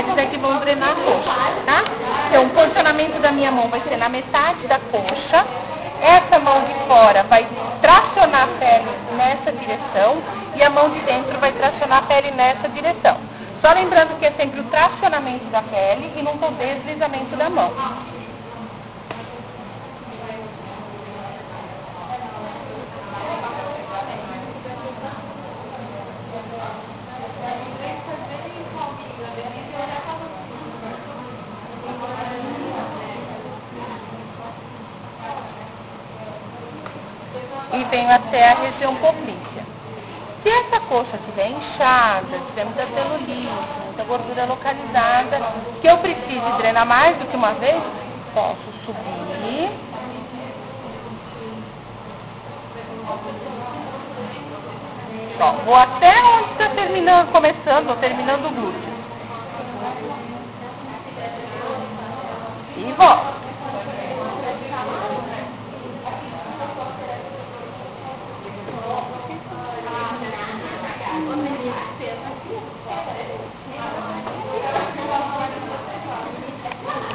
eles é que vão drenar a coxa, tá? Então, o posicionamento da minha mão vai ser na metade da coxa. Essa mão de fora vai tracionar a pele nessa direção e a mão de dentro vai tracionar a pele nessa direção. Só lembrando que é sempre o tracionamento da pele e não o deslizamento da mão. E venho até a região poplítea. Se essa coxa estiver inchada, tiver muita celulite, muita gordura localizada, que eu precise drenar mais do que uma vez, posso subir. Ó, vou até onde está terminando o glúteo. E volto.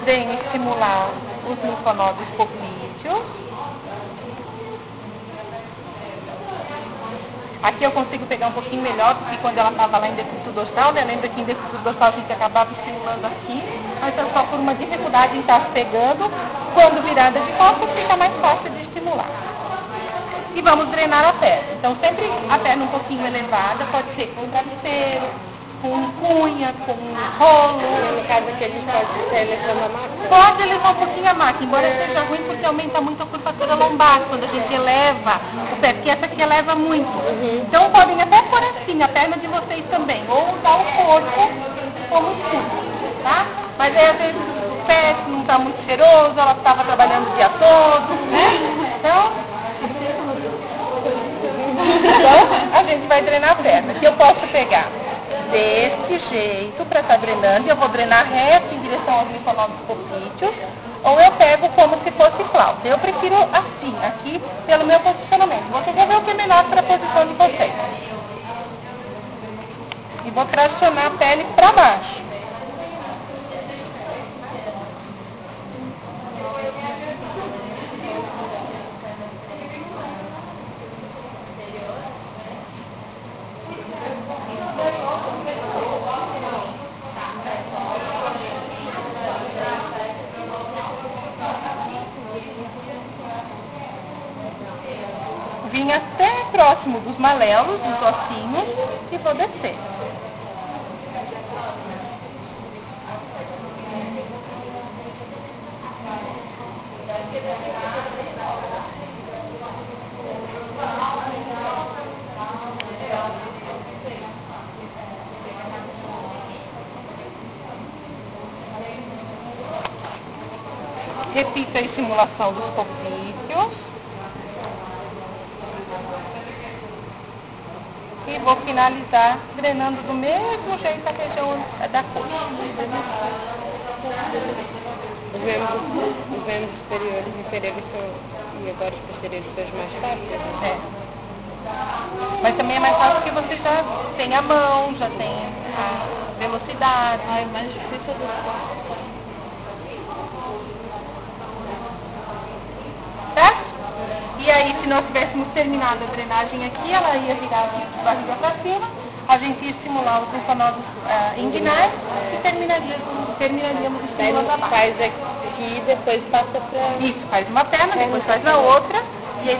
Venho estimular os linfonodos poplíteos. Aqui eu consigo pegar um pouquinho melhor do que quando ela estava lá em decúbito dorsal, né? Lembra que em decúbito dorsal a gente acabava estimulando aqui, mas é só por uma dificuldade em estar pegando. Quando virada de costas fica mais fácil de estimular. E vamos drenar a perna. Então sempre a perna um pouquinho elevada, pode ser com travesseiro, com cunha, com rolo. No caso aqui a gente pode estar elevando a máquina? Pode elevar um pouquinho a máquina, embora seja ruim porque aumenta muito a curvatura lombar quando a gente eleva o pé, porque essa aqui eleva muito. Então podem até pôr assim a perna de vocês também, ou usar o corpo como escudo, tá? Mas aí às vezes o pé não está muito cheiroso, ela estava trabalhando o dia todo, né? Então a gente vai drenar a perna, que eu posso pegar deste jeito para estar drenando, e eu vou drenar reto em direção aos linfonodos poplíteos, ou eu pego como se fosse flauta. Eu prefiro assim, aqui, pelo meu posicionamento. Vocês vão ver o que é melhor para a posição de vocês. E vou tracionar a pele para baixo. Vim até próximo dos malelos, dos ossinhos, e vou descer. Repito a estimulação dos poplíteos. E vou finalizar drenando do mesmo jeito a região da coxa. Os membros superiores e inferiores e agora os posteriores são os mais fáceis? É. Mas também é mais fácil porque você já tem a mão, já tem a velocidade. É mais difícil dos passos. Certo? E aí, se nós tivéssemos terminado a drenagem aqui, ela ia virar aqui de barriga para cima, a gente ia estimular os linfonodos inguinais e terminaríamos estimulando a base. Faz aqui, depois passa para... Isso, faz uma perna, depois faz a outra, e aí